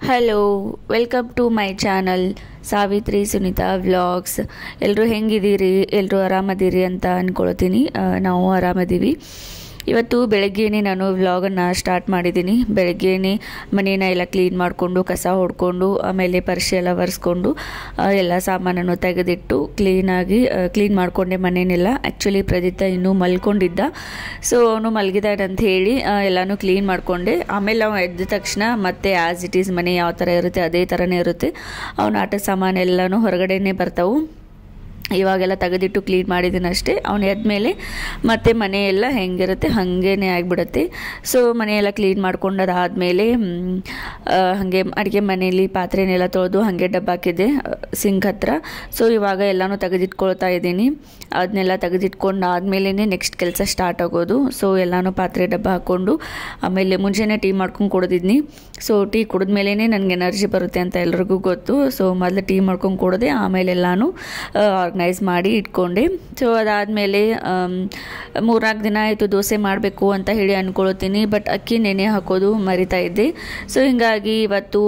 Hello, welcome to my channel Savitri Sunita vlogs. ಎಲ್ಲರೂ ಹೆಂಗಿದ್ದೀರಿ? ಎಲ್ಲರೂ ಆರಾಮದಿರಿ ಅಂತ ಅಂದ್ಕೊಳ್ತೀನಿ. ನಾವು ಆರಾಮದೀವಿ. ಇವತ್ತು ಬೆಳಗ್ಗೆನೇ ನಾನು ವ್ಲಾಗನ್ನು ಸ್ಟಾರ್ಟ್ ಮಾಡಿದ್ದೀನಿ. ಬೆಳಗ್ಗೆನೇ ಮನೇನ ಎಲ್ಲ ಕ್ಲೀನ್ ಮಾಡಿಕೊಂಡು, ಕಸ ಹೊಡ್ಕೊಂಡು, ಆಮೇಲೆ ಪರ್ಶಿ ಎಲ್ಲ ಒರೆಸ್ಕೊಂಡು, ಎಲ್ಲ ಸಾಮಾನನ್ನು ತೆಗೆದಿಟ್ಟು ಕ್ಲೀನ್ ಮಾಡಿಕೊಂಡೆ ಮನೇನೆಲ್ಲ. ಆ್ಯಕ್ಚುಲಿ ಪ್ರದೀತ ಇನ್ನೂ ಮಲ್ಕೊಂಡಿದ್ದ, ಸೊ ಅವನು ಮಲಗಿದಾಡಂತ ಹೇಳಿ ಎಲ್ಲನೂ ಕ್ಲೀನ್ ಮಾಡಿಕೊಂಡೆ. ಆಮೇಲೆ ಅವನು ಎದ್ದ ತಕ್ಷಣ ಮತ್ತೆ ಆ್ಯಸ್ ಇಟ್ ಈಸ್ ಮನೆ ಯಾವ ಥರ ಇರುತ್ತೆ ಅದೇ ಥರನೇ ಇರುತ್ತೆ. ಅವನ ಆಟದ ಸಾಮಾನೆಲ್ಲನೂ ಹೊರಗಡೆನೇ ಬರ್ತಾವೆ. ಇವಾಗೆಲ್ಲ ತೆಗೆದಿಟ್ಟು ಕ್ಲೀನ್ ಮಾಡಿದ್ದೀನಿ ಅಷ್ಟೇ. ಅವನು ಎದ್ಮೇಲೆ ಮತ್ತೆ ಮನೆಯೆಲ್ಲ ಹೆಂಗಿರುತ್ತೆ ಹಾಗೇ ಆಗಿಬಿಡುತ್ತೆ. ಸೊ ಮನೆಯೆಲ್ಲ ಕ್ಲೀನ್ ಮಾಡ್ಕೊಂಡದಾದಮೇಲೆ ಹಾಗೆ ಅಡುಗೆ ಮನೆಯಲ್ಲಿ ಪಾತ್ರೆನೆಲ್ಲ ತೊಳೆದು ಹಾಗೆ ಡಬ್ಬ ಹಾಕಿದ್ದೆ ಸಿಂಕ್ ಹತ್ರ. ಸೊ ಇವಾಗ ಎಲ್ಲನೂ ತೆಗೆದಿಟ್ಕೊಳ್ತಾ ಇದ್ದೀನಿ. ಅದನ್ನೆಲ್ಲ ತೆಗೆದಿಟ್ಕೊಂಡಾದ್ಮೇಲೆ ನೆಕ್ಸ್ಟ್ ಕೆಲಸ ಸ್ಟಾರ್ಟ್ ಆಗೋದು. ಸೊ ಎಲ್ಲನೂ ಪಾತ್ರೆ ಡಬ್ಬ ಹಾಕ್ಕೊಂಡು, ಆಮೇಲೆ ಮುಂಚೆನೇ ಟೀ ಮಾಡ್ಕೊಂಡು ಕುಡಿದಿದ್ನಿ. ಸೊ ಟೀ ಕುಡಿದ್ಮೇಲೆ ನನಗೆ ಎನರ್ಜಿ ಬರುತ್ತೆ ಅಂತ ಎಲ್ರಿಗೂ ಗೊತ್ತು. ಸೊ ಮೊದಲು ಟೀ ಮಾಡ್ಕೊಂಡು ಕುಡಿದೆ, ಆಮೇಲೆ ಎಲ್ಲನೂ ಆರ್ಗನೈಸ್ ಮಾಡಿ ಇಟ್ಕೊಂಡೆ. ಸೊ ಅದಾದಮೇಲೆ 3-4 ದಿನ ಆಯಿತು ದೋಸೆ ಮಾಡಬೇಕು ಅಂತ ಹೇಳಿ ಅಂದ್ಕೊಳ್ತೀನಿ, ಬಟ್ ಅಕ್ಕಿ ನೆನೆ ಹಾಕೋದು ಮರಿತಾ ಇದ್ದೆ. ಸೊ ಹೀಗಾಗಿ ಇವತ್ತು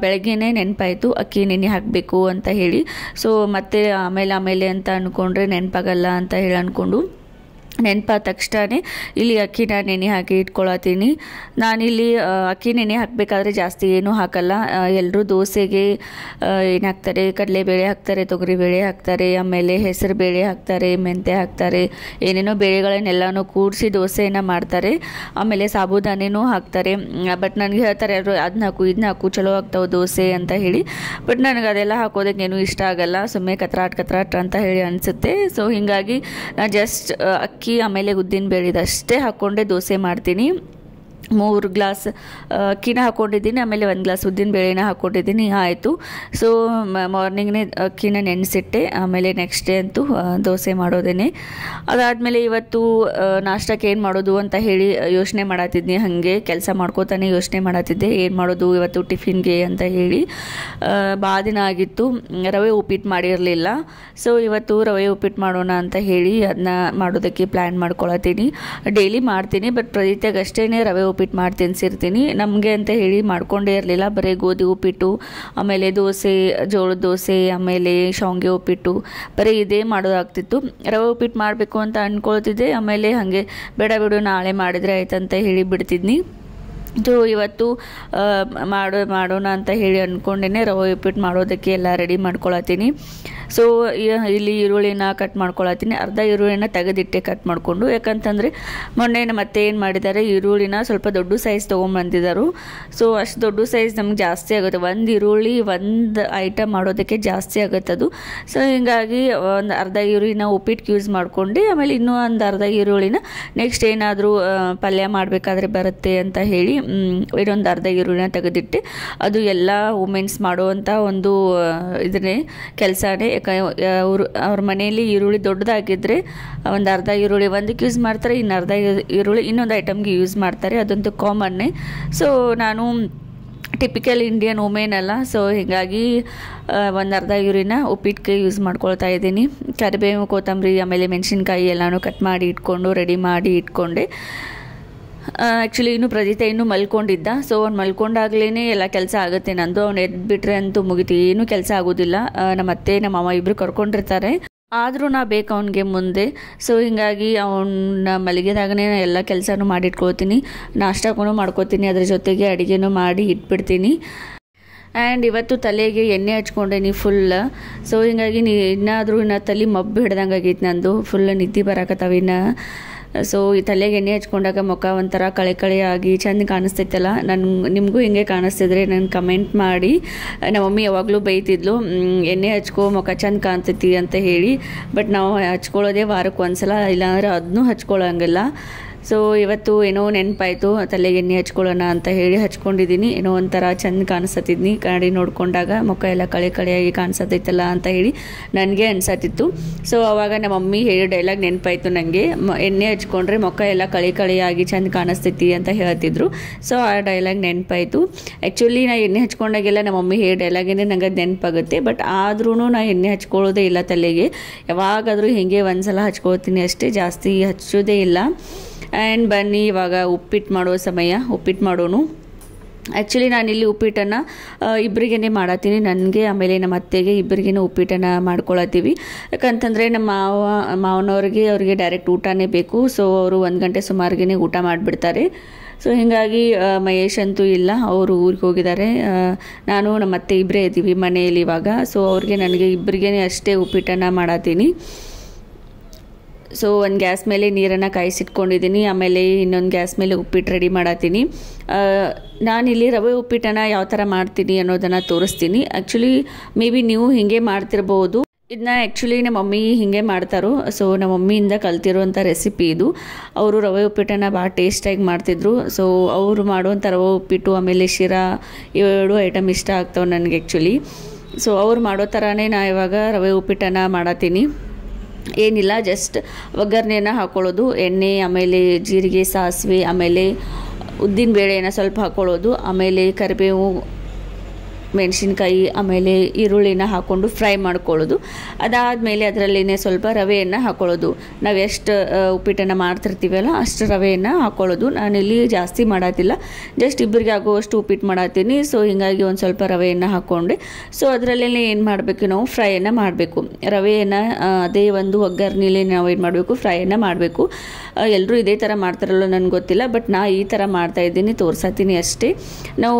ಬೆಳಗ್ಗೆನೇ ನೆನಪಾಯಿತು ಅಕ್ಕಿ ನೆನೆ ಹಾಕಬೇಕು ಅಂತ ಹೇಳಿ. ಸೊ ಮತ್ತೆ ಆಮೇಲೆ ಅಂತ ಅಂದ್ಕೊಂಡ್ರೆ ನೆನಪಾಗಲ್ಲ ಅಂತ ಹೇಳಿ ಅಂದ್ಕೊಂಡು ನೆನಪಾದ ತಕ್ಷಣ ಇಲ್ಲಿ ಅಕ್ಕಿನ ನೆನೆ ಹಾಕಿ ಇಟ್ಕೊಳತ್ತೀನಿ. ನಾನಿಲ್ಲಿ ಅಕ್ಕಿ ನೆನೆ ಹಾಕಬೇಕಾದ್ರೆ ಜಾಸ್ತಿ ಏನೂ ಹಾಕಲ್ಲ. ಎಲ್ಲರೂ ದೋಸೆಗೆ ಏನು ಹಾಕ್ತಾರೆ, ಕಡಲೆಬೇಳೆ ಹಾಕ್ತಾರೆ, ತೊಗರಿಬೇಳೆ ಹಾಕ್ತಾರೆ, ಆಮೇಲೆ ಹೆಸರು ಬೇಳೆ ಹಾಕ್ತಾರೆ, ಮೆಂತ್ಯ ಹಾಕ್ತಾರೆ, ಏನೇನೋ ಬೇಳೆಗಳನ್ನೆಲ್ಲನೂ ಕೂಡಿಸಿ ದೋಸೆಯನ್ನು ಮಾಡ್ತಾರೆ. ಆಮೇಲೆ ಸಾಬುದಾನೆನೂ ಹಾಕ್ತಾರೆ. ಬಟ್ ನನಗೆ ಹೇಳ್ತಾರೆ ಎಲ್ಲರೂ ಅದನ್ನ ಹಾಕು ಇದನ್ನ ಹಾಕು ಚಲೋ ಆಗ್ತಾವೆ ದೋಸೆ ಅಂತ ಹೇಳಿ. ಬಟ್ ನನಗೆ ಅದೆಲ್ಲ ಹಾಕೋದಕ್ಕೆ ಏನೂ ಇಷ್ಟ ಆಗಲ್ಲ, ಸುಮ್ಮನೆ ಕತ್ರಾಟ್ ಅಂತ ಹೇಳಿ ಅನಿಸುತ್ತೆ. ಸೊ ಹೀಗಾಗಿ ನಾನು ಜಸ್ಟ್ ಅಕ್ಕಿ ಆಮೇಲೆ ಉದ್ದಿನ ಬೇಳೆದಷ್ಟೇ ಹಾಕ್ಕೊಂಡೆ ದೋಸೆ ಮಾಡ್ತೀನಿ. 3 ಗ್ಲಾಸ್ ಅಕ್ಕಿನ ಹಾಕ್ಕೊಂಡಿದ್ದೀನಿ, ಆಮೇಲೆ 1 ಗ್ಲಾಸ್ ಉದ್ದಿನ ಬೇಳೆನ ಹಾಕ್ಕೊಂಡಿದ್ದೀನಿ, ಆಯಿತು. ಸೊ ಮಾರ್ನಿಂಗ್ನೇ ಅಕ್ಕಿನ ನೆನೆಸಿಟ್ಟೆ, ಆಮೇಲೆ ನೆಕ್ಸ್ಟ್ ಡೇ ಅಂತೂ ದೋಸೆ ಮಾಡೋದೇನೆ. ಅದಾದಮೇಲೆ ಇವತ್ತು ನಾಷ್ಟಕ್ಕೆ ಏನು ಮಾಡೋದು ಅಂತ ಹೇಳಿ ಯೋಚನೆ ಮಾಡತ್ತಿದ್ನಿ. ಹಾಗೆ ಕೆಲಸ ಮಾಡ್ಕೋತಾನೆ ಯೋಚನೆ ಮಾಡತ್ತಿದ್ದೆ ಏನು ಮಾಡೋದು ಇವತ್ತು ಟಿಫಿನ್ಗೆ ಅಂತ ಹೇಳಿ. ಭಾಳ ದಿನ ಆಗಿತ್ತು ರವೆ ಉಪ್ಪಿಟ್ಟು ಮಾಡಿರಲಿಲ್ಲ. ಸೊ ಇವತ್ತು ರವೆ ಉಪ್ಪಿಟ್ಟು ಮಾಡೋಣ ಅಂತ ಹೇಳಿ ಅದನ್ನ ಮಾಡೋದಕ್ಕೆ ಪ್ಲ್ಯಾನ್ ಮಾಡ್ಕೊಳತ್ತೀನಿ. ಡೈಲಿ ಮಾಡ್ತೀನಿ, ಬಟ್ ಪ್ರತಿತ್ಯಾಗಷ್ಟೇ ರವೆ ಉಪ್ಪಿಟ್ಟು ಮಾಡಿ ತಿನ್ಸಿರ್ತೀನಿ. ನಮಗೆ ಅಂತ ಹೇಳಿ ಮಾಡ್ಕೊಂಡೇ ಇರಲಿಲ್ಲ, ಬರೀ ಗೋಧಿ ಉಪ್ಪಿಟ್ಟು, ಆಮೇಲೆ ದೋಸೆ, ಜೋಳದ ದೋಸೆ, ಆಮೇಲೆ ಶಾವಿಗೆ ಉಪ್ಪಿಟ್ಟು, ಬರೀ ಇದೇ ಮಾಡೋದಾಗ್ತಿತ್ತು. ರವೆ ಉಪ್ಪಿಟ್ಟು ಮಾಡಬೇಕು ಅಂತ ಅಂದ್ಕೊಳ್ತಿದ್ದೆ, ಆಮೇಲೆ ಹಾಗೆ ಬೇಡ ಬಿಡು ನಾಳೆ ಮಾಡಿದರೆ ಆಯ್ತಂತ ಹೇಳಿ ಬಿಡ್ತಿದ್ನಿ. ಸೊ ಇವತ್ತು ಮಾಡೋಣ ಅಂತ ಹೇಳಿ ಅಂದ್ಕೊಂಡೇ ರವೆ ಉಪ್ಪಿಟ್ಟು ಮಾಡೋದಕ್ಕೆ ಎಲ್ಲ ರೆಡಿ ಮಾಡ್ಕೊಳತ್ತೀನಿ. ಸೊ ಇಲ್ಲಿ ಈರುಳ್ಳಿನ ಕಟ್ ಮಾಡ್ಕೊಳತ್ತೀನಿ. ಅರ್ಧ ಈರುಳ್ಳಿನ ತೆಗೆದಿಟ್ಟೆ ಕಟ್ ಮಾಡಿಕೊಂಡು, ಯಾಕಂತಂದರೆ ಮೊನ್ನೆ ಮತ್ತೆ ಏನು ಮಾಡಿದ್ದಾರೆ, ಈರುಳ್ಳಿನ ಸ್ವಲ್ಪ ದೊಡ್ಡ ಸೈಜ್ ತೊಗೊಂಬಂದಿದ್ದಾರೆ. ಸೊ ಅಷ್ಟು ದೊಡ್ಡ ಸೈಜ್ ನಮ್ಗೆ ಜಾಸ್ತಿ ಆಗುತ್ತೆ, ಒಂದು ಈರುಳ್ಳಿ ಒಂದು ಐಟಮ್ ಮಾಡೋದಕ್ಕೆ ಜಾಸ್ತಿ ಆಗುತ್ತೆ ಅದು. ಸೊ ಹೀಗಾಗಿ ಒಂದು ಅರ್ಧ ಈರುಳ್ಳಿನ ಉಪ್ಪಿಟ್ಟಿಗೆ ಯೂಸ್ ಮಾಡ್ಕೊಂಡು, ಆಮೇಲೆ ಇನ್ನೂ ಒಂದು ಅರ್ಧ ಈರುಳ್ಳಿನ ನೆಕ್ಸ್ಟ್ ಏನಾದರೂ ಪಲ್ಯ ಮಾಡಬೇಕಾದ್ರೆ ಬರುತ್ತೆ ಅಂತ ಹೇಳಿ ಇನ್ನೊಂದು ಅರ್ಧ ಈರುಳ್ಳಿನ ತೆಗೆದಿಟ್ಟೆ. ಅದು ಎಲ್ಲ ವುಮೆನ್ಸ್ ಮಾಡುವಂಥ ಒಂದು ಇದನ್ನೇ ಕೆಲಸನೇ. ಅವ್ರ ಮನೆಯಲ್ಲಿ ಈರುಳ್ಳಿ ದೊಡ್ಡದಾಗಿದ್ದರೆ ಒಂದು ಅರ್ಧ ಈರುಳ್ಳಿ ಒಂದಕ್ಕೆ ಯೂಸ್ ಮಾಡ್ತಾರೆ, ಇನ್ನು ಅರ್ಧ ಈರುಳ್ಳಿ ಇನ್ನೊಂದು ಐಟಮ್ಗೆ ಯೂಸ್ ಮಾಡ್ತಾರೆ, ಅದಂತೂ ಕಾಮನ್ನೇ. ಸೊ ನಾನು ಟಿಪಿಕಲ್ ಇಂಡಿಯನ್ ವುಮೆನ್ ಅಲ್ಲ, ಸೊ ಹೀಗಾಗಿ ಒಂದು ಅರ್ಧ ಈರುಳ್ಳಿನ ಉಪ್ಪಿಟ್ಟಿಗೆ ಯೂಸ್ ಮಾಡ್ಕೊಳ್ತಾ ಇದ್ದೀನಿ. ಕರಿಬೇವು, ಕೊತ್ತಂಬರಿ, ಆಮೇಲೆ ಮೆಣಸಿನ್ಕಾಯಿ ಎಲ್ಲನೂ ಕಟ್ ಮಾಡಿ ಇಟ್ಕೊಂಡು ರೆಡಿ ಮಾಡಿ ಇಟ್ಕೊಂಡೆ. ಆ್ಯಕ್ಚುಲಿ ಪ್ರದೀತ ಇನ್ನೂ ಮಲ್ಕೊಂಡಿದ್ದ. ಸೊ ಅವ್ನು ಮಲ್ಕೊಂಡಾಗ್ಲೇ ಎಲ್ಲ ಕೆಲಸ ಆಗುತ್ತೆ ನಂದು. ಅವ್ನು ಎದ್ಬಿಟ್ರೆ ಅಂತೂ ಮುಗಿತು, ಏನೂ ಕೆಲಸ ಆಗೋದಿಲ್ಲ. ನಮ್ಮ ಅತ್ತೆ ನಮ್ಮ ಮಾವ ಇಬ್ಬರು ಕರ್ಕೊಂಡಿರ್ತಾರೆ, ಆದರೂ ನಾ ಬೇಕು ಅವನಿಗೆ ಮುಂದೆ. ಸೊ ಹೀಗಾಗಿ ಅವನ್ನ ಮಲಗಿದಾಗನೇ ಎಲ್ಲ ಕೆಲಸನೂ ಮಾಡಿಟ್ಕೊಳ್ತೀನಿ, ನಾಷ್ಟಕ್ಕೂ ಮಾಡ್ಕೊತೀನಿ, ಅದ್ರ ಜೊತೆಗೆ ಅಡುಗೆನೂ ಮಾಡಿ ಇಟ್ಬಿಡ್ತೀನಿ. ಆ್ಯಂಡ್ ಇವತ್ತು ತಲೆಗೆ ಎಣ್ಣೆ ಹಚ್ಕೊಂಡೇನಿ ಫುಲ್. ಸೊ ಹೀಗಾಗಿ ಇನ್ನು ತಲೆ ಮಬ್ಬು ಹಿಡ್ದಂಗೆ ಆಗೈತೆ ನಂದು, ಫುಲ್ ನಿದ್ದೆ ಬರಾಕತ್ತಾವಿನ್ನ. ಸೊ ಈ ತಲೆಗೆ ಎಣ್ಣೆ ಹಚ್ಕೊಂಡಾಗ ಮುಖ ಒಂಥರ ಕಳೆ ಆಗಿ ಚೆಂದ ಕಾಣಿಸ್ತೈತಲ್ಲ. ನಿಮಗೂ ಹಿಂಗೆ ಕಾಣಿಸ್ತಿದ್ರೆ ನನಗೆ ಕಮೆಂಟ್ ಮಾಡಿ. ನಮ್ಮ ಮಮ್ಮಿ ಯಾವಾಗಲೂ ಬೈತಿದ್ಲು, ಎಣ್ಣೆ ಹಚ್ಕೋ ಮುಖ ಚೆಂದ ಕಾಣ್ತೈತಿ ಅಂತ ಹೇಳಿ. ಬಟ್ ನಾವು ಹಚ್ಕೊಳ್ಳೋದೇ ವಾರಕ್ಕೆ ಒಂದ್ಸಲ, ಇಲ್ಲಾಂದ್ರೆ ಅದನ್ನೂ ಹಚ್ಕೊಳ್ಳೋಂಗಿಲ್ಲ. ಸೊ ಇವತ್ತು ಏನೋ ನೆನಪಾಯಿತು ತಲೆಗೆ ಎಣ್ಣೆ ಹಚ್ಕೊಳ್ಳೋಣ ಅಂತ ಹೇಳಿ ಹಚ್ಕೊಂಡಿದ್ದೀನಿ. ಏನೋ ಒಂಥರ ಚೆಂದ ಕಾಣಿಸ್ತಿದ್ನಿ, ಕನ್ನಡಿ ನೋಡ್ಕೊಂಡಾಗ ಮುಖ ಎಲ್ಲ ಕಳೆಯಾಗಿ ಕಾಣಿಸತೈತಲ್ಲ ಅಂತ ಹೇಳಿ ನನಗೆ ಅನ್ಸತ್ತಿತ್ತು. ಸೊ ಆವಾಗ ನಮ್ಮ ಮಮ್ಮಿ ಹೇಳಿ ಡೈಲಾಗ್ ನೆನಪಾಯಿತು ನನಗೆ, ಎಣ್ಣೆ ಹಚ್ಕೊಂಡ್ರೆ ಮುಖ ಎಲ್ಲ ಕಳೆಯಾಗಿ ಚೆಂದ ಕಾಣಿಸ್ತೈತಿ ಅಂತ ಹೇಳ್ತಿದ್ರು. ಸೊ ಆ ಡೈಲಾಗ್ ನೆನಪಾಯಿತು. ಆ್ಯಕ್ಚುಲಿ ನಾ ಎಣ್ಣೆ ಹಚ್ಕೊಂಡಾಗೆಲ್ಲ ನಮ್ಮ ಮಮ್ಮಿ ಹೇಳಿ ಡೈಲಾಗೇನೆ ನಂಗೆ ನೆನಪಾಗುತ್ತೆ. ಬಟ್ ಆದ್ರೂ ನಾ ಎಣ್ಣೆ ಹಚ್ಕೊಳ್ಳೋದೇ ಇಲ್ಲ ತಲೆಗೆ, ಯಾವಾಗಾದರೂ ಹೀಗೆ ಒಂದ್ಸಲ ಹಚ್ಕೊಳ್ತೀನಿ ಅಷ್ಟೇ, ಜಾಸ್ತಿ ಹಚ್ಚೋದೇ ಇಲ್ಲ. ಆ್ಯಂಡ್ ಬನ್ನಿ ಇವಾಗ ಉಪ್ಪಿಟ್ಟು ಮಾಡೋ ಸಮಯ, ಉಪ್ಪಿಟ್ಟು ಮಾಡೋನು. ಆ್ಯಕ್ಚುಲಿ ನಾನಿಲ್ಲಿ ಉಪ್ಪಿಟ್ಟನ್ನು ಇಬ್ಬರಿಗೇ ಮಾಡತ್ತೀನಿ, ನನಗೆ ಆಮೇಲೆ ನಮ್ಮ ಅತ್ತೆಗೆ ಇಬ್ಬರಿಗೇ ಉಪ್ಪಿಟ್ಟನ್ನು ಮಾಡ್ಕೊಳತ್ತೀವಿ. ಯಾಕಂತಂದರೆ ನಮ್ಮ ಮಾವನವ್ರಿಗೆ ಅವ್ರಿಗೆ ಡೈರೆಕ್ಟ್ ಊಟನೇ ಬೇಕು. ಸೊ ಅವರು 1 ಗಂಟೆ ಸುಮಾರಿಗೆ ಊಟ ಮಾಡಿಬಿಡ್ತಾರೆ. ಸೊ ಹೀಗಾಗಿ ಮಹೇಶ್ ಅಂತೂ ಇಲ್ಲ, ಅವರು ಊರಿಗೆ ಹೋಗಿದ್ದಾರೆ. ನಾನು ನಮ್ಮ ಅತ್ತೆ ಇಬ್ಬರೇ ಇದ್ದೀವಿ ಮನೆಯಲ್ಲಿ ಇವಾಗ. ಸೊ ಅವ್ರಿಗೆ ನನಗೆ ಇಬ್ಬರಿಗೇ ಅಷ್ಟೇ ಉಪ್ಪಿಟ್ಟನ್ನು ಮಾಡತ್ತೀನಿ. ಸೊ ಒಂದು ಗ್ಯಾಸ್ ಮೇಲೆ ನೀರನ್ನು ಕಾಯಿಸಿಟ್ಕೊಂಡಿದ್ದೀನಿ, ಆಮೇಲೆ ಇನ್ನೊಂದು ಗ್ಯಾಸ್ ಮೇಲೆ ಉಪ್ಪಿಟ್ಟು ರೆಡಿ ಮಾಡತ್ತೀನಿ. ನಾನಿಲ್ಲಿ ರವೆ ಉಪ್ಪಿಟ್ಟನ್ನು ಯಾವ ಥರ ಮಾಡ್ತೀನಿ ಅನ್ನೋದನ್ನು ತೋರಿಸ್ತೀನಿ. ಆ್ಯಕ್ಚುಲಿ ಮೇ ಬಿ ನೀವು ಹೀಗೆ ಮಾಡ್ತಿರ್ಬೋದು. ಇದನ್ನ ಆ್ಯಕ್ಚುಲಿ ನಮ್ಮ ಮಮ್ಮಿ ಹೀಗೆ ಮಾಡ್ತಾರೋ. ಸೊ ನಮ್ಮ ಮಮ್ಮಿಯಿಂದ ಕಲ್ತಿರುವಂಥ ರೆಸಿಪಿ ಇದು. ಅವರು ರವೆ ಉಪ್ಪಿಟ್ಟನ್ನು ಭಾಳ ಟೇಸ್ಟಾಗಿ ಮಾಡ್ತಿದ್ರು. ಸೊ ಅವರು ಮಾಡುವಂಥ ರವೆ ಉಪ್ಪಿಟ್ಟು ಆಮೇಲೆ ಶಿರಾ ಇವೆರಡು ಐಟಮ್ ಇಷ್ಟ ಆಗ್ತಾವೆ ನನಗೆ ಆ್ಯಕ್ಚುಲಿ. ಸೊ ಅವ್ರು ಮಾಡೋ ಥರನೇ ನಾ ಇವಾಗ ರವೆ ಉಪ್ಪಿಟ್ಟನ್ನು ಮಾಡತ್ತೀನಿ. ಏನಿಲ್ಲ, ಜಸ್ಟ್ ಒಗ್ಗರಣೆಯನ್ನು ಹಾಕ್ಕೊಳ್ಳೋದು, ಎಣ್ಣೆ ಆಮೇಲೆ ಜೀರಿಗೆ ಸಾಸಿವೆ ಆಮೇಲೆ ಉದ್ದಿನ ಬೇಳೆಯನ್ನು ಸ್ವಲ್ಪ ಹಾಕ್ಕೊಳ್ಳೋದು, ಆಮೇಲೆ ಕರಿಬೇವು ಮೆಣಸಿನ್ಕಾಯಿ ಆಮೇಲೆ ಈರುಳ್ಳಿನ ಹಾಕ್ಕೊಂಡು ಫ್ರೈ ಮಾಡ್ಕೊಳ್ಳೋದು. ಅದಾದಮೇಲೆ ಅದರಲ್ಲಿನೇ ಸ್ವಲ್ಪ ರವೆಯನ್ನು ಹಾಕ್ಕೊಳ್ಳೋದು. ನಾವು ಎಷ್ಟು ಉಪ್ಪಿಟ್ಟನ್ನು ಮಾಡ್ತಿರ್ತೀವಲ್ಲ ಅಷ್ಟು ರವೆಯನ್ನು ಹಾಕ್ಕೊಳ್ಳೋದು. ನಾನಿಲ್ಲಿ ಜಾಸ್ತಿ ಮಾಡತ್ತಿಲ್ಲ, ಜಸ್ಟ್ ಇಬ್ಬರಿಗೆ ಆಗುವಷ್ಟು ಉಪ್ಪಿಟ್ಟು ಮಾಡತ್ತೀನಿ. ಸೊ ಹೀಗಾಗಿ ಒಂದು ಸ್ವಲ್ಪ ರವೆಯನ್ನು ಹಾಕ್ಕೊಂಡೆ. ಸೊ ಅದರಲ್ಲೇ ಏನು ಮಾಡಬೇಕು, ನಾವು ಫ್ರೈಯನ್ನು ಮಾಡಬೇಕು. ರವೆಯನ್ನು ಅದೇ ಒಂದು ಒಗ್ಗರಣೆಲಿ ನಾವು ಏನು ಮಾಡಬೇಕು, ಫ್ರೈಯನ್ನು ಮಾಡಬೇಕು. ಎಲ್ಲರೂ ಇದೇ ಥರ ಮಾಡ್ತಾರಲ್ಲೋ ನನಗೆ ಗೊತ್ತಿಲ್ಲ, ಬಟ್ ನಾ ಈ ಥರ ಮಾಡ್ತಾಯಿದ್ದೀನಿ, ತೋರ್ಸತ್ತೀನಿ ಅಷ್ಟೇ. ನಾವು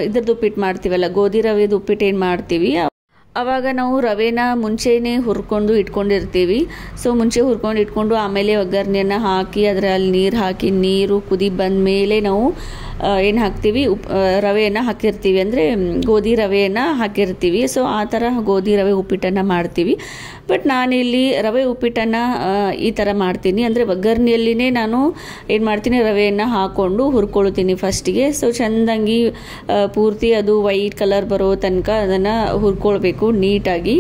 ಇದ್ರದ್ದು ಉಪ್ಪಿಟ್ಟು ಮಾಡ್ತೀವಲ್ಲ, ಗೋಧಿ ರವೆದು ಉಪ್ಪಿಟ್ಟು ಏನು ಮಾಡ್ತೀವಿ, ಆವಾಗ ನಾವು ರವೆನ ಮುಂಚೆನೇ ಹುರ್ಕೊಂಡು ಇಟ್ಕೊಂಡಿರ್ತೀವಿ. ಸೊ ಮುಂಚೆ ಹುರ್ಕೊಂಡು ಇಟ್ಕೊಂಡು ಆಮೇಲೆ ಒಗ್ಗರಣೆಯನ್ನು ಹಾಕಿ ಅದರಲ್ಲಿ ನೀರು ಹಾಕಿ, ನೀರು ಕುದಿ ಬಂದ ಮೇಲೆ ನಾವು ಏನು ಹಾಕ್ತೀವಿ, ರವೆಯನ್ನು ಹಾಕಿರ್ತೀವಿ, ಅಂದರೆ ಗೋಧಿ ರವೆಯನ್ನು ಹಾಕಿರ್ತೀವಿ. ಸೊ ಆ ಥರ ಗೋಧಿ ರವೆ ಉಪ್ಪಿಟ್ಟನ್ನು ಮಾಡ್ತೀವಿ. ಬಟ್ ನಾನಿಲ್ಲಿ ರವೆ ಉಪ್ಪಿಟ್ಟನ್ನು ಈ ಥರ ಮಾಡ್ತೀನಿ, ಅಂದರೆ ಒಗ್ಗರಣೆಯಲ್ಲಿನೇ ನಾನು ಏನು ಮಾಡ್ತೀನಿ, ರವೆಯನ್ನು ಹಾಕ್ಕೊಂಡು ಹುರ್ಕೊಳ್ತೀನಿ ಫಸ್ಟಿಗೆ. ಸೊ ಚೆಂದಂಗಿ ಪೂರ್ತಿ ಅದು ವೈಟ್ ಕಲರ್ ಬರೋ ತನಕ ಅದನ್ನು ಹುರ್ಕೊಳ್ಬೇಕು ನೀಟಾಗಿ.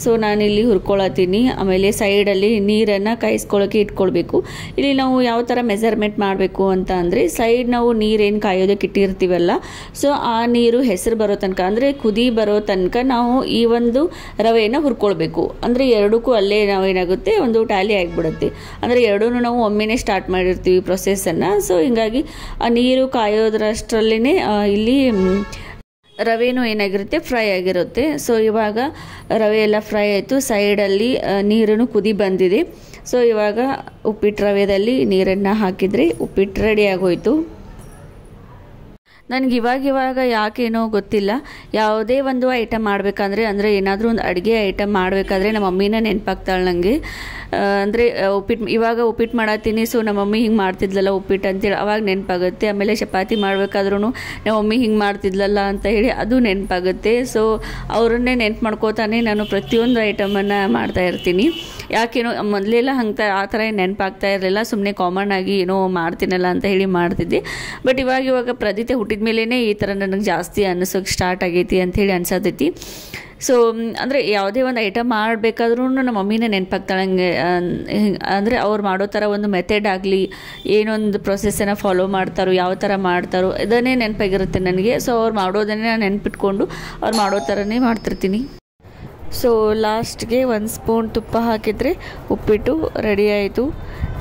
ಸೊ ನಾನಿಲ್ಲಿ ಹುರ್ಕೊಳತ್ತೀನಿ. ಆಮೇಲೆ ಸೈಡಲ್ಲಿ ನೀರನ್ನು ಕಾಯಿಸ್ಕೊಳ್ಳೋಕೆ ಇಟ್ಕೊಳ್ಬೇಕು. ಇಲ್ಲಿ ನಾವು ಯಾವ ಥರ ಮೆಜರ್ಮೆಂಟ್ ಮಾಡಬೇಕು ಅಂತ ಅಂದರೆ, ಸೈಡ್ ನಾವು ನೀರೇನು ಕಾಯೋದಕ್ಕೆ ಇಟ್ಟಿರ್ತೀವಲ್ಲ, ಸೊ ಆ ನೀರು ಹೆಸರು ಬರೋ ತನಕ, ಅಂದರೆ ಕುದಿ ಬರೋ ತನಕ ನಾವು ಈ ಒಂದು ರವೆಯನ್ನು ಹುರ್ಕೊಳ್ಬೇಕು. ಅಂದರೆ ಎರಡಕ್ಕೂ ಅಲ್ಲೇ ನಾವೇನಾಗುತ್ತೆ, ಒಂದು ಟ್ಯಾಲಿ ಆಗಿಬಿಡುತ್ತೆ. ಅಂದರೆ ಎರಡೂ ನಾವು ಒಮ್ಮೆನೇ ಸ್ಟಾರ್ಟ್ ಮಾಡಿರ್ತೀವಿ ಪ್ರೊಸೆಸನ್ನು. ಸೊ ಹೀಗಾಗಿ ಆ ನೀರು ಕಾಯೋದ್ರಷ್ಟರಲ್ಲೇ ಇಲ್ಲಿ ರವೆನೂ ಏನಾಗಿರುತ್ತೆ, ಫ್ರೈ ಆಗಿರುತ್ತೆ. ಸೊ ಇವಾಗ ರವೆ ಎಲ್ಲ ಫ್ರೈ ಆಯಿತು, ಸೈಡಲ್ಲಿ ನೀರನ್ನು ಕುದಿ ಬಂದಿದೆ. ಸೊ ಇವಾಗ ಉಪ್ಪಿಟ್ಟು ರವೆದಲ್ಲಿ ನೀರನ್ನು ಹಾಕಿದರೆ ಉಪ್ಪಿಟ್ಟು ರೆಡಿ ಆಗೋಯ್ತು. ನನಗೆ ಇವಾಗ ಯಾಕೇನೋ ಗೊತ್ತಿಲ್ಲ, ಯಾವುದೇ ಒಂದು ಐಟಮ್ ಮಾಡಬೇಕಂದ್ರೆ, ಅಂದರೆ ಏನಾದರೂ ಒಂದು ಅಡುಗೆ ಐಟಮ್ ಮಾಡಬೇಕಾದ್ರೆ ನಮ್ಮ ಮಮ್ಮಿನ ನೆನಪಾಗ್ತಾಳೆ ನನಗೆ. ಅಂದರೆ ಇವಾಗ ಉಪ್ಪಿಟ್ಟು ಮಾಡತ್ತೀನಿ, ಸೊ ನಮ್ಮ ಮಮ್ಮಿ ಹಿಂಗೆ ಮಾಡ್ತಿದ್ಲಲ್ಲ ಉಪ್ಪಿಟ್ಟು ಅಂತೇಳಿ ಅವಾಗ ನೆನಪಾಗುತ್ತೆ. ಆಮೇಲೆ ಚಪಾತಿ ಮಾಡಬೇಕಾದ್ರೂ ನಮ್ಮ ಮಮ್ಮಿ ಹಿಂಗೆ ಮಾಡ್ತಿದ್ಲಲ್ಲ ಅಂತ ಹೇಳಿ ಅದು ನೆನಪಾಗುತ್ತೆ. ಸೊ ಅವರನ್ನೇ ನೆನಪು ಮಾಡ್ಕೋತಾನೆ ನಾನು ಪ್ರತಿಯೊಂದು ಐಟಮನ್ನು ಮಾಡ್ತಾ ಇರ್ತೀನಿ. ಯಾಕೇನೋ ಮೊದಲೆಲ್ಲ ಹಂಗೆ ಆ ಥರ ನೆನಪಾಗ್ತಾ ಇರಲಿಲ್ಲ, ಸುಮ್ಮನೆ ಕಾಮನ್ ಆಗಿ ಏನೋ ಮಾಡ್ತೀನಲ್ಲ ಅಂತ ಹೇಳಿ ಮಾಡ್ತಿದ್ದೆ. ಬಟ್ ಇವಾಗ ಪ್ರದಿತೆ ಹುಟ್ಟಿದ ಮೇಲೇ ಈ ಥರ ನನಗೆ ಜಾಸ್ತಿ ಅನ್ನಿಸೋಕೆ ಸ್ಟಾರ್ಟ್ ಆಗೈತಿ ಅಂಥೇಳಿ ಅನ್ಸತೈತಿ. ಸೊ ಅಂದರೆ ಯಾವುದೇ ಒಂದು ಐಟಮ್ ಮಾಡಬೇಕಾದ್ರೂ ನಮ್ಮ ಮಮ್ಮಿನೇ ನೆನಪಾಗ್ತಾಳೆ. ಹಂಗೆ ಅಂದರೆ ಅವ್ರು ಮಾಡೋ ಥರ ಒಂದು ಮೆಥಡ್ ಆಗಲಿ, ಏನೊಂದು ಪ್ರೊಸೆಸನ್ನು ಫಾಲೋ ಮಾಡ್ತಾರೋ, ಯಾವ ಥರ ಮಾಡ್ತಾರೋ ಇದನ್ನೇ ನೆನಪಾಗಿರುತ್ತೆ ನನಗೆ. ಸೊ ಅವ್ರು ಮಾಡೋದನ್ನೇ ನಾನು ನೆನಪಿಟ್ಕೊಂಡು ಅವ್ರು ಮಾಡೋ ಥರನೇ ಮಾಡ್ತಿರ್ತೀನಿ. ಸೊ ಲಾಸ್ಟ್ಗೆ 1 ಸ್ಪೂನ್ ತುಪ್ಪ ಹಾಕಿದರೆ ಉಪ್ಪಿಟ್ಟು ರೆಡಿ ಆಯಿತು.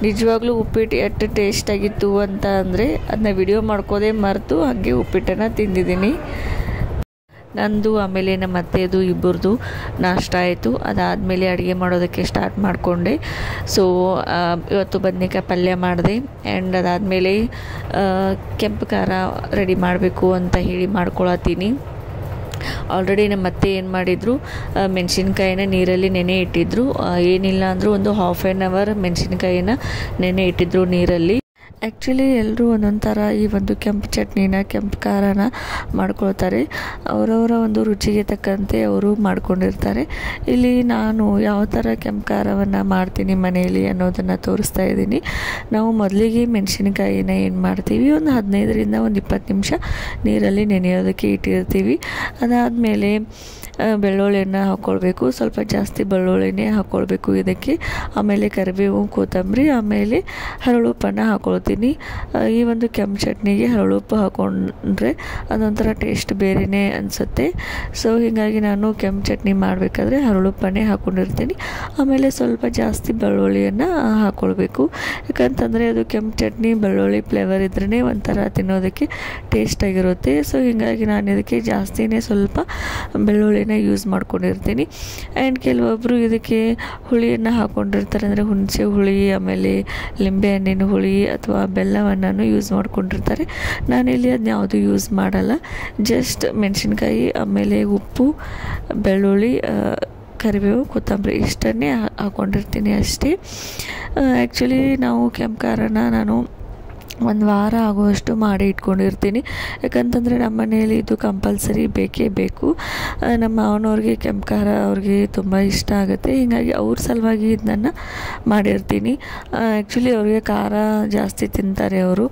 ನಿಜವಾಗ್ಲೂ ಉಪ್ಪಿಟ್ಟು ಎಷ್ಟು ಟೇಸ್ಟಾಗಿತ್ತು ಅಂತ ಅಂದರೆ ಅದನ್ನ ವಿಡಿಯೋ ಮಾಡ್ಕೋದೇ ಮರೆತು ಹಾಗೆ ಉಪ್ಪಿಟ್ಟನ್ನು ತಿಂದಿದ್ದೀನಿ. ನಂದು ಆಮೇಲೆ ನಮ್ಮ ಅತ್ತೆದು ಇಬ್ಬರದು ನಾಷ್ಟ ಆಯಿತು. ಅದಾದಮೇಲೆ ಅಡುಗೆ ಮಾಡೋದಕ್ಕೆ ಸ್ಟಾರ್ಟ್ ಮಾಡಿಕೊಂಡೆ. ಸೊ ಇವತ್ತು ಬದನೇಕಾಯಿ ಪಲ್ಯ ಮಾಡಿದೆ. ಆ್ಯಂಡ್ ಅದಾದಮೇಲೆ ಕೆಂಪು ಖಾರ ರೆಡಿ ಮಾಡಬೇಕು ಅಂತ ಹೇಳಿ ಮಾಡ್ಕೊಳತ್ತೀನಿ. ಆಲ್ರೆಡಿ ನಮ್ಮ ಅತ್ತೆ ಏನು ಮಾಡಿದರು, ಮೆಣಸಿನ್ಕಾಯಿನ ನೀರಲ್ಲಿ ನೆನೆ ಇಟ್ಟಿದ್ರು. ಏನಿಲ್ಲ ಅಂದರೂ ಒಂದು 1/2 ಅವರ್ ಮೆಣಸಿನ್ಕಾಯಿನ ನೆನೆ ಇಟ್ಟಿದ್ರು ನೀರಲ್ಲಿ. ಆ್ಯಕ್ಚುಲಿ ಎಲ್ಲರೂ ಒಂದೊಂದು ಥರ ಈ ಒಂದು ಕೆಂಪು ಚಟ್ನಿನ, ಕೆಂಪು ಖಾರನ ಮಾಡ್ಕೊಳ್ತಾರೆ. ಅವರವರ ಒಂದು ರುಚಿಗೆ ತಕ್ಕಂತೆ ಅವರು ಮಾಡ್ಕೊಂಡಿರ್ತಾರೆ. ಇಲ್ಲಿ ನಾನು ಯಾವ ಥರ ಕೆಂಪು ಖಾರವನ್ನು ಮಾಡ್ತೀನಿ ಮನೆಯಲ್ಲಿ ಅನ್ನೋದನ್ನು ತೋರಿಸ್ತಾ ಇದ್ದೀನಿ. ನಾವು ಮೊದಲಿಗೆ ಮೆಣಸಿನಕಾಯಿನ ಏನು ಮಾಡ್ತೀವಿ, ಒಂದು 15ರಿಂದ 20 ನಿಮಿಷ ನೀರಲ್ಲಿ ನೆನೆಯೋದಕ್ಕೆ ಇಟ್ಟಿರ್ತೀವಿ. ಅದಾದಮೇಲೆ ಬೆಳ್ಳುಳ್ಳಿಯನ್ನು ಹಾಕ್ಕೊಳ್ಬೇಕು, ಸ್ವಲ್ಪ ಜಾಸ್ತಿ ಬೆಳ್ಳುಳ್ಳಿನೇ ಹಾಕ್ಕೊಳ್ಬೇಕು ಇದಕ್ಕೆ. ಆಮೇಲೆ ಕರಿಬೇವು, ಕೊತ್ತಂಬರಿ, ಆಮೇಲೆ ಹರಳುಪ್ಪನ್ನು ಹಾಕ್ಕೊಳ್ತೀನಿ. ಈ ಒಂದು ಕೆಂಪು ಚಟ್ನಿಗೆ ಹರಳುಪ್ಪು ಹಾಕ್ಕೊಂಡ್ರೆ ಅದೊಂಥರ ಟೇಸ್ಟ್ ಬೇರೆಯೇ ಅನಿಸುತ್ತೆ. ಸೊ ಹೀಗಾಗಿ ನಾನು ಕೆಂಪು ಚಟ್ನಿ ಮಾಡಬೇಕಾದ್ರೆ ಹರಳುಪ್ಪನ್ನೇ ಹಾಕ್ಕೊಂಡಿರ್ತೀನಿ. ಆಮೇಲೆ ಸ್ವಲ್ಪ ಜಾಸ್ತಿ ಬೆಳ್ಳುಳ್ಳಿಯನ್ನು ಹಾಕ್ಕೊಳ್ಬೇಕು, ಯಾಕಂತಂದರೆ ಅದು ಕೆಂಪು ಚಟ್ನಿ ಬೆಳ್ಳುಳ್ಳಿ ಫ್ಲೇವರ್ ಇದ್ರೇ ಒಂಥರ ತಿನ್ನೋದಕ್ಕೆ ಟೇಸ್ಟಾಗಿರುತ್ತೆ. ಸೊ ಹೀಗಾಗಿ ನಾನು ಇದಕ್ಕೆ ಜಾಸ್ತಿನೇ ಸ್ವಲ್ಪ ಬೆಳ್ಳುಳ್ಳಿನ ಯೂಸ್ ಮಾಡ್ಕೊಂಡಿರ್ತೀನಿ. ಆ್ಯಂಡ್ ಕೆಲವೊಬ್ಬರು ಇದಕ್ಕೆ ಹುಳಿಯನ್ನು ಹಾಕ್ಕೊಂಡಿರ್ತಾರೆ, ಅಂದರೆ ಹುಣಸೆ ಹುಳಿ, ಆಮೇಲೆ ಲಿಂಬೆ ಹಣ್ಣಿನ ಹುಳಿ ಅಥವಾ ಬೆಲ್ಲವನ್ನು ಯೂಸ್ ಮಾಡ್ಕೊಂಡಿರ್ತಾರೆ. ನಾನಿಲ್ಲಿ ಅದನ್ನ ಯಾವುದು ಯೂಸ್ ಮಾಡಲ್ಲ. ಜಸ್ಟ್ ಮೆಣಸಿನ್ಕಾಯಿ, ಆಮೇಲೆ ಉಪ್ಪು, ಬೆಳ್ಳುಳ್ಳಿ, ಕರಿಬೇವು, ಕೊತ್ತಂಬರಿ ಇಷ್ಟನ್ನೇ ಹಾಕ್ಕೊಂಡಿರ್ತೀನಿ ಅಷ್ಟೇ. ಆ್ಯಕ್ಚುಲಿ ನಾವು ಕೆಂಪು ಖಾರನ ನಾನು ಒಂದು ವಾರ ಆಗುವಷ್ಟು ಮಾಡಿ ಇಟ್ಕೊಂಡಿರ್ತೀನಿ. ಯಾಕಂತಂದರೆ ನಮ್ಮ ಮನೆಯಲ್ಲಿ ಇದು ಕಂಪಲ್ಸರಿ ಬೇಕೇ ಬೇಕು. ನಮ್ಮ ಮಾವನವ್ರಿಗೆ ಕೆಂಪು ಖಾರ ಅವ್ರಿಗೆ ತುಂಬ ಇಷ್ಟ ಆಗುತ್ತೆ, ಹೀಗಾಗಿ ಅವ್ರ ಸಲುವಾಗಿ ಇದನ್ನು ಮಾಡಿರ್ತೀನಿ. ಆ್ಯಕ್ಚುಲಿ ಅವ್ರಿಗೆ ಖಾರ ಜಾಸ್ತಿ ತಿಂತಾರೆ ಅವರು.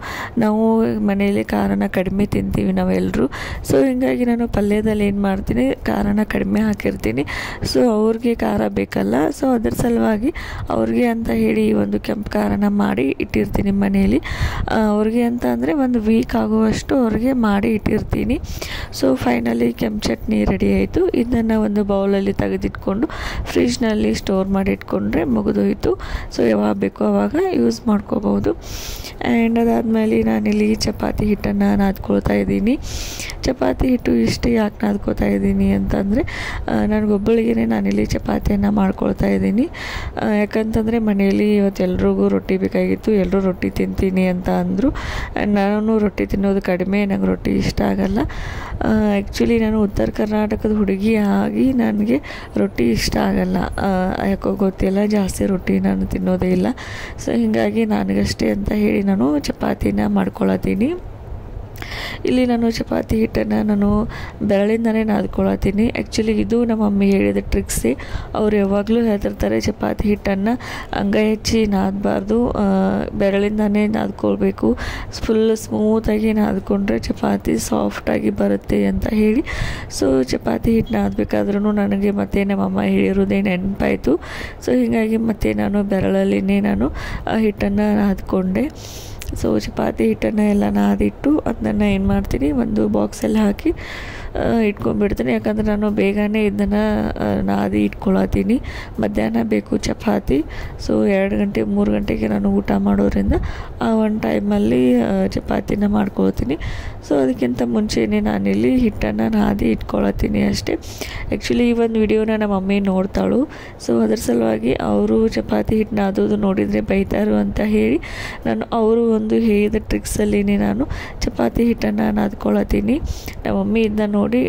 ನಾವು ಮನೆಯಲ್ಲಿ ಖಾರನ ಕಡಿಮೆ ತಿಂತೀವಿ ನಾವೆಲ್ಲರೂ. ಸೊ ಹೀಗಾಗಿ ನಾನು ಪಲ್ಯದಲ್ಲಿ ಏನು ಮಾಡ್ತೀನಿ, ಖಾರನ ಕಡಿಮೆ ಹಾಕಿರ್ತೀನಿ. ಸೊ ಅವ್ರಿಗೆ ಖಾರ ಬೇಕಲ್ಲ, ಸೊ ಅದ್ರ ಸಲುವಾಗಿ ಅವ್ರಿಗೆ ಅಂತ ಹೇಳಿ ಒಂದು ಕೆಂಪು ಖಾರನ ಮಾಡಿ ಇಟ್ಟಿರ್ತೀನಿ ಮನೆಯಲ್ಲಿ. ಅವ್ರಿಗೆ ಅಂತ ಅಂದರೆ ಒಂದು ವೀಕ್ ಆಗುವಷ್ಟು ಅವ್ರಿಗೆ ಮಾಡಿ ಇಟ್ಟಿರ್ತೀನಿ. ಸೊ ಫೈನಲಿ ಕೆಂಪು ಚಟ್ನಿ ರೆಡಿ ಆಯಿತು. ಇದನ್ನು ಒಂದು ಬೌಲಲ್ಲಿ ತೆಗೆದಿಟ್ಕೊಂಡು ಫ್ರಿಜ್ನಲ್ಲಿ ಸ್ಟೋರ್ ಮಾಡಿ ಇಟ್ಕೊಂಡ್ರೆ ಮುಗಿದೋಯಿತು. ಸೊ ಯಾವಾಗ ಬೇಕೋ ಆವಾಗ ಯೂಸ್ ಮಾಡ್ಕೋಬೋದು. ಆ್ಯಂಡ್ ಅದಾದಮೇಲೆ ನಾನಿಲ್ಲಿ ಚಪಾತಿ ಹಿಟ್ಟನ್ನು ನಾದ್ಕೊಳ್ತಾ ಇದ್ದೀನಿ. ಚಪಾತಿ ಹಿಟ್ಟು ಇಷ್ಟು ಯಾಕೆ ನಾದ್ಕೋತಾ ಇದ್ದೀನಿ ಅಂತಂದರೆ, ನನಗೊಬ್ಬಳಿಗೆ ನಾನಿಲ್ಲಿ ಚಪಾತಿಯನ್ನು ಮಾಡ್ಕೊಳ್ತಾ ಇದ್ದೀನಿ. ಯಾಕಂತಂದರೆ ಮನೆಯಲ್ಲಿ ಇವತ್ತು ಎಲ್ರಿಗೂ ರೊಟ್ಟಿ ಬೇಕಾಗಿತ್ತು, ಎಲ್ಲರೂ ರೊಟ್ಟಿ ತಿಂತೀನಿ ಅಂತ ಅಂದರು. ನಾನು ರೊಟ್ಟಿ ತಿನ್ನೋದು ಕಡಿಮೆ, ನಂಗೆ ರೊಟ್ಟಿ ಇಷ್ಟ ಆಗಲ್ಲ. ಆ್ಯಕ್ಚುಲಿ ನಾನು ಉತ್ತರ ಕರ್ನಾಟಕದ ಹುಡುಗಿ ಆಗಿ ನನಗೆ ರೊಟ್ಟಿ ಇಷ್ಟ ಆಗಲ್ಲ, ಯಾಕೋ ಗೊತ್ತಿಲ್ಲ, ಜಾಸ್ತಿ ರೊಟ್ಟಿ ನಾನು ತಿನ್ನೋದೇ ಇಲ್ಲ. ಸೊ ಹೀಗಾಗಿ ನನಗಷ್ಟೇ ಅಂತ ಹೇಳಿ ನಾನು ಚಪಾತಿನ ಮಾಡ್ಕೊಳತ್ತೀನಿ. ಇಲ್ಲಿ ನಾನು ಚಪಾತಿ ಹಿಟ್ಟನ್ನು ನಾನು ಬೆರಳಿಂದನೇ ನಾದ್ಕೊಳತ್ತೀನಿ. ಆ್ಯಕ್ಚುಲಿ ಇದು ನಮ್ಮ ಮಮ್ಮಿ ಹೇಳಿದ ಟ್ರಿಕ್ಸೇ. ಅವ್ರು ಯಾವಾಗಲೂ ಹೇಳ್ತಿರ್ತಾರೆ ಚಪಾತಿ ಹಿಟ್ಟನ್ನು ಅಂಗೈ ಹೆಚ್ಚಿ ನಾದಬಾರ್ದು, ಬೆರಳಿಂದನೇ ನಾದ್ಕೊಳ್ಬೇಕು, ಫುಲ್ ಸ್ಮೂತಾಗಿ ನಾದ್ಕೊಂಡ್ರೆ ಚಪಾತಿ ಸಾಫ್ಟಾಗಿ ಬರುತ್ತೆ ಅಂತ ಹೇಳಿ. ಸೊ ಚಪಾತಿ ಹಿಟ್ಟು ನಾದಬೇಕಾದ್ರೂ ನನಗೆ ಮತ್ತೆ ನಮ್ಮಮ್ಮ ಹೇಳಿರೋದೇ ನೆನಪಾಯಿತು. ಸೊ ಹೀಗಾಗಿ ಮತ್ತೆ ನಾನು ಬೆರಳಲ್ಲಿನೇ ನಾನು ಹಿಟ್ಟನ್ನು ನಾದ್ಕೊಂಡೆ. ಸೊ ಚಪಾತಿ ಹಿಟ್ಟನ್ನು ಎಲ್ಲ ನಾದಿಟ್ಟು ಅದನ್ನು ಏನು ಮಾಡ್ತೀನಿ, ಒಂದು ಬಾಕ್ಸಲ್ಲಿ ಹಾಕಿ ಇಟ್ಕೊಂಡ್ಬಿಡ್ತೀನಿ. ಯಾಕಂದರೆ ನಾನು ಬೇಗನೆ ಇದನ್ನು ನಾದಿ ಇಟ್ಕೊಳತ್ತೀನಿ. ಮಧ್ಯಾಹ್ನ ಬೇಕು ಚಪಾತಿ. ಸೊ 2 ಗಂಟೆ 3 ಗಂಟೆಗೆ ನಾನು ಊಟ ಮಾಡೋದ್ರಿಂದ ಆ ಒಂದು ಟೈಮಲ್ಲಿ ಚಪಾತಿನ ಮಾಡ್ಕೊಳ್ತೀನಿ. ಸೊ ಅದಕ್ಕಿಂತ ಮುಂಚೆನೇ ನಾನಿಲ್ಲಿ ಹಿಟ್ಟನ್ನು ನಾದಿ ಇಟ್ಕೊಳತ್ತೀನಿ ಅಷ್ಟೇ. ಆ್ಯಕ್ಚುಲಿ ಈ ಒಂದು ವಿಡಿಯೋನ ನಮ್ಮ ಮಮ್ಮಿ ನೋಡ್ತಾಳು. ಸೊ ಅದ್ರ ಸಲುವಾಗಿ ಅವರು ಚಪಾತಿ ಹಿಟ್ಟು ನಾದೋದು ನೋಡಿದರೆ ಬೈತಾರು ಅಂತ ಹೇಳಿ ನಾನು ಅವರು ಒಂದು ಹೇಳಿದ ಟ್ರಿಕ್ಸಲ್ಲಿನೇ ನಾನು ಚಪಾತಿ ಹಿಟ್ಟನ್ನು ನಾದ್ಕೊಳತ್ತೀನಿ. ನಮ್ಮ ಮಮ್ಮಿ ಇದನ್ನ ನೋಡಿ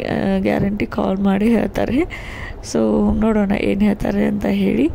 ಗ್ಯಾರಂಟಿ ಕಾಲ್ ಮಾಡಿ ಹೇಳ್ತಾರೆ. ಸೊ ನೋಡೋಣ ಏನು ಹೇಳ್ತಾರೆ ಅಂತ ಹೇಳಿ.